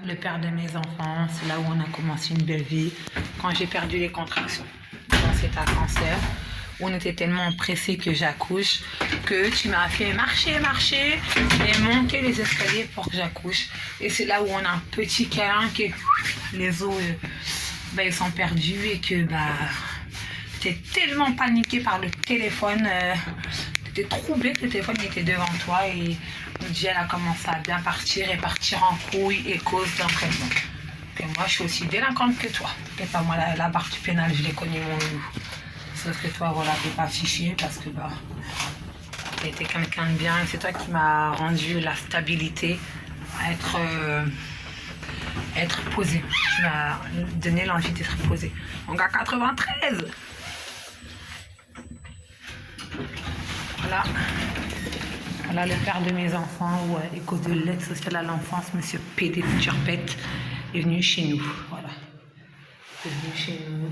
Le père de mes enfants, c'est là où on a commencé une belle vie. Quand j'ai perdu les contractions, quand c'était un cancer, on était tellement pressés que j'accouche, que tu m'as fait marcher et monter les escaliers pour que j'accouche. Et c'est là où on a un petit câlin que les os, ils sont perdus et que t'es tellement paniqué par le téléphone, t'es troublé que le téléphone était devant toi et elle a commencé à bien partir et partir en couille et cause d'un traitement. Et moi, je suis aussi délinquante que toi. Et pas moi, la partie pénale, je l'ai connue, mon loup. Sauf que toi, voilà, t'es pas fiché parce que t'es quelqu'un de bien. Et c'est toi qui m'as rendu la stabilité à être posé. Tu m'as donné l'envie d'être posé. On a 93. Voilà le père de mes enfants, et cause de l'aide sociale à l'enfance, monsieur PD Turpette est venu chez nous. Voilà. Il est venu chez nous.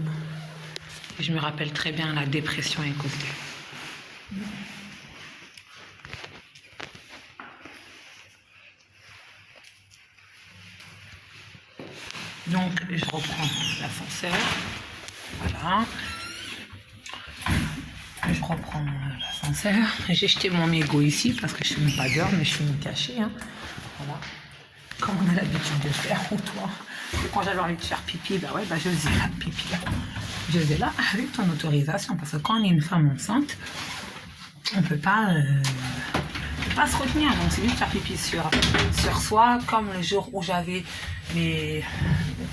Je me rappelle très bien la dépression et cause de. Donc, je reprends l'ascenseur. Voilà. Je reprends l'ascenseur. J'ai jeté mon mégot ici parce que je ne fume pas dehors, mais je fume caché. Hein. Voilà. Comme on a l'habitude de faire, ou toi. Et quand j'avais envie de faire pipi, je faisais la pipi là. Je faisais là avec ton autorisation. Parce que quand on est une femme enceinte, on ne peut pas se retenir. Donc c'est juste faire pipi sur soi, comme le jour où j'avais mes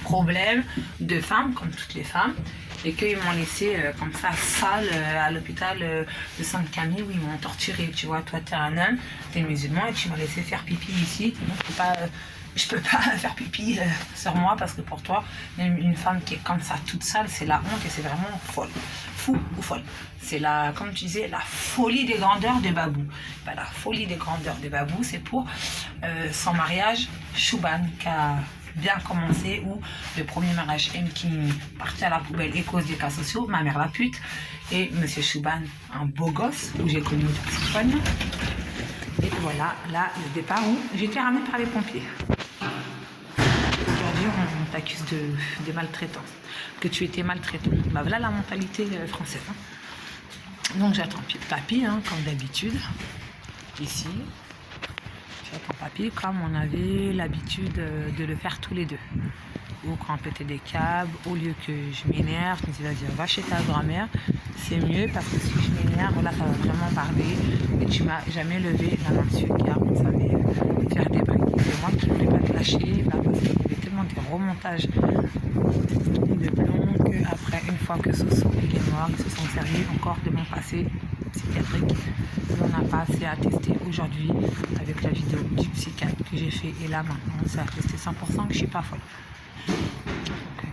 problèmes de femme, comme toutes les femmes. Et qu'ils m'ont laissé comme ça, sale, à l'hôpital de Sainte-Camille, où ils m'ont torturé. Tu vois, toi, t'es un homme, t'es musulman, et tu m'as laissé faire pipi ici. Je peux pas faire pipi sur moi, parce que pour toi, une femme qui est comme ça, toute sale, c'est la honte, et c'est vraiment folle. Fou ou folle. C'est la, comme tu disais, la folie des grandeurs de Babou. La folie des grandeurs de Babou, c'est pour son mariage, Chouban, qui a bien commencé, où le premier mariage M qui partait à la poubelle et cause des cas sociaux, ma mère la pute, et monsieur Chouban, un beau gosse, où j'ai connu une personne. Et voilà, là, le départ où j'étais ramenée par les pompiers. Aujourd'hui, on t'accuse de maltraitance, que tu étais maltraitant. Voilà la mentalité française. Hein. Donc j'attends papy, hein, comme d'habitude, ici. J'attends papy comme on avait l'habitude de le faire tous les deux. Ou quand on pétait des câbles, au lieu que je m'énerve, je me dis vas-y, va chez ta grand-mère, c'est mieux parce que si je m'énerve, là ça va vraiment parler. Et tu m'as jamais levé la main dessus car on savait faire des bruits. C'est moi qui ne voulais pas te lâcher là parce qu'il y avait tellement des remontages de plomb qu'après, une fois que Soso il est mort, ils se sont servis encore de mon passé psychiatrique. On n'a pas assez à tester aujourd'hui avec la vidéo du psychiatre que j'ai fait et là maintenant ça a testé 100% que je ne suis pas folle. Donc,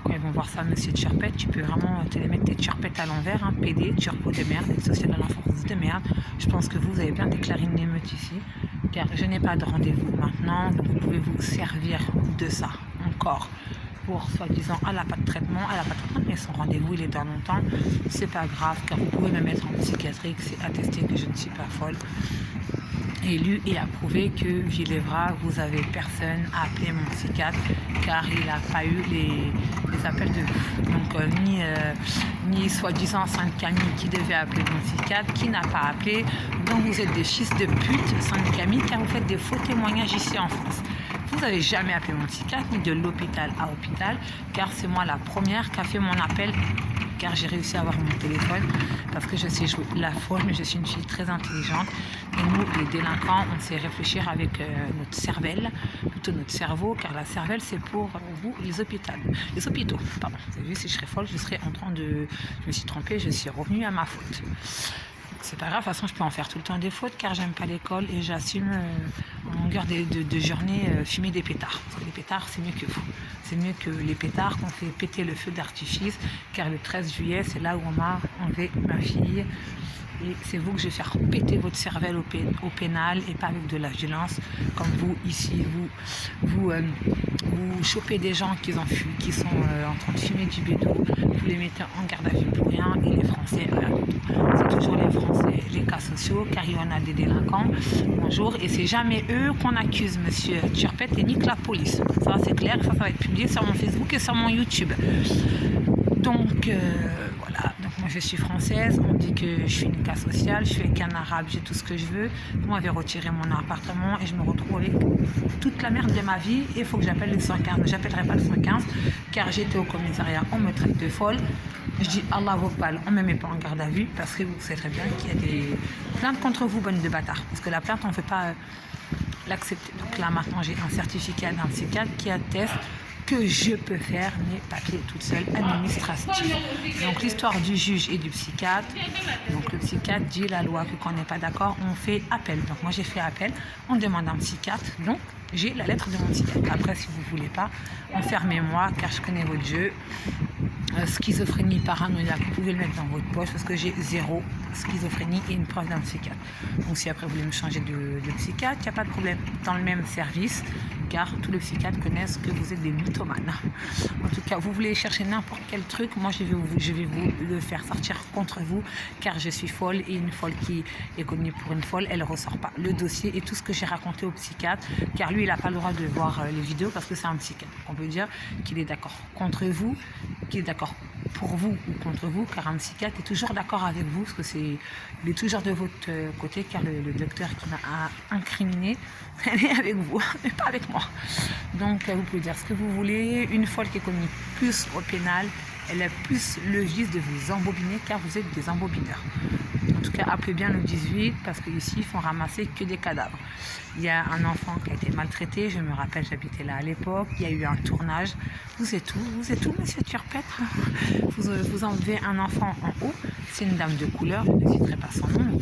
quand ils vont voir ça, monsieur Turpette, tu peux vraiment te les mettre tes turpettes à l'envers, hein, PD, turpo de merde, aide sociale à l'enfance de merde. Je pense que vous avez bien déclaré une émeute ici, car je n'ai pas de rendez-vous maintenant, donc vous pouvez vous servir de ça encore. Pour soi-disant, elle n'a pas de traitement, mais son rendez-vous il est dans longtemps, c'est pas grave, car vous pouvez me mettre en psychiatrique, c'est attesté que je ne suis pas folle. Élu et approuvé que Villevra, vous avez personne à appeler mon psychiatre, car il n'a pas eu les appels de vous. Donc ni soi-disant Sainte-Camille qui devait appeler mon psychiatre, qui n'a pas appelé. Donc vous êtes des fils de pute, Sainte-Camille, car vous faites des faux témoignages ici en France. Vous n'avez jamais appelé mon psychiatre, ni de l'hôpital à hôpital, car c'est moi la première qui a fait mon appel, car j'ai réussi à avoir mon téléphone, parce que je sais jouer la folle, mais je suis une fille très intelligente. Et nous, les délinquants, on sait réfléchir avec notre cervelle, plutôt notre cerveau, car la cervelle, c'est pour vous, les hôpitaux. Pardon, vous avez vu, si je serais folle, je serais en train de... Je me suis trompée, je suis revenue à ma faute. C'est pas grave, de toute façon je peux en faire tout le temps des fautes car j'aime pas l'école et j'assume en longueur de journée fumer des pétards. Parce que les pétards c'est mieux que vous. C'est mieux que les pétards qu'on fait péter le feu d'artifice car le 13 juillet c'est là où on m'a enlevé ma fille. Et c'est vous que je vais faire péter votre cervelle au pénal et pas avec de la violence comme vous ici, vous vous chopez des gens qui sont en train de fumer du bédo, vous les mettez en garde à vue pour rien, et les Français, c'est toujours les Français, les cas sociaux, car il y en a des délinquants, bonjour, et c'est jamais eux qu'on accuse, monsieur Turpet, et nique la police. Ça c'est clair, ça va être publié sur mon Facebook et sur mon YouTube. Donc voilà, donc moi je suis française, on dit que je suis une cas sociale, je suis avec un arabe, j'ai tout ce que je veux. Vous m'avez retiré mon appartement et je me retrouve avec toute la merde de ma vie et il faut que j'appelle le 115. J'appellerai pas le 115 car j'étais au commissariat, on me traite de folle. Je dis Allah vous parle, on ne me met pas en garde à vue parce que vous savez très bien qu'il y a des plaintes contre vous, bonne de bâtard. Parce que la plainte, on ne fait pas l'accepter. Donc là maintenant j'ai un certificat d'un psychiatre qui atteste que je peux faire mes papiers toute seule, administratif. Donc l'histoire du juge et du psychiatre. Donc le psychiatre dit la loi que quand on n'est pas d'accord, on fait appel. Donc moi j'ai fait appel, on demande un psychiatre. Donc j'ai la lettre de mon psychiatre. Après si vous ne voulez pas, enfermez-moi car je connais votre jeu. Schizophrénie paranoïaque, vous pouvez le mettre dans votre poche parce que j'ai 0 schizophrénie et une preuve d'un psychiatre. Donc si après vous voulez me changer de psychiatre, il n'y a pas de problème. Dans le même service, car tous les psychiatres connaissent que vous êtes des mythomanes. En tout cas, vous voulez chercher n'importe quel truc, moi je vais vous le faire sortir contre vous, car je suis folle et une folle qui est connue pour une folle, elle ne ressort pas le dossier et tout ce que j'ai raconté au psychiatre, car lui il n'a pas le droit de voir les vidéos parce que c'est un psychiatre. On peut dire qu'il est d'accord contre vous, qu'il est d'accord pour vous ou contre vous, car un psychiatre est toujours d'accord avec vous, parce que il est toujours de votre côté, car le docteur qui m'a incriminé, elle est avec vous, mais pas avec moi. Donc vous pouvez dire ce que vous voulez, une folle qui est connue plus au pénal, elle a plus le vice de vous embobiner, car vous êtes des embobineurs. En tout cas, appelez bien le 18, parce qu'ici, ils font ramasser que des cadavres. Il y a un enfant qui a été maltraité, je me rappelle, j'habitais là à l'époque, il y a eu un tournage. Vous êtes où, monsieur Turpet? Vous enlevez un enfant en haut, c'est une dame de couleur, je ne citerai pas son nom,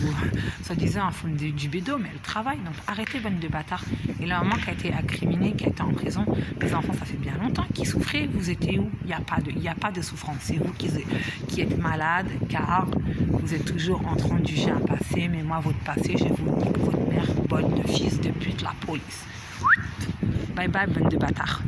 soi-disant un fond du bédo, mais elle travaille, donc arrêtez, bonne de bâtard. Et là, un moment qui a été incriminé, qui a été en prison, les enfants, ça fait bien longtemps qu'ils souffraient, vous étiez où? Il n'y a pas de souffrance, c'est vous qui êtes malade, car vous êtes toujours en train de juger un passé, mais moi, votre passé, je vous nique votre mère, bonne de fils de pute, la police. Bye bye, bonne de bâtard.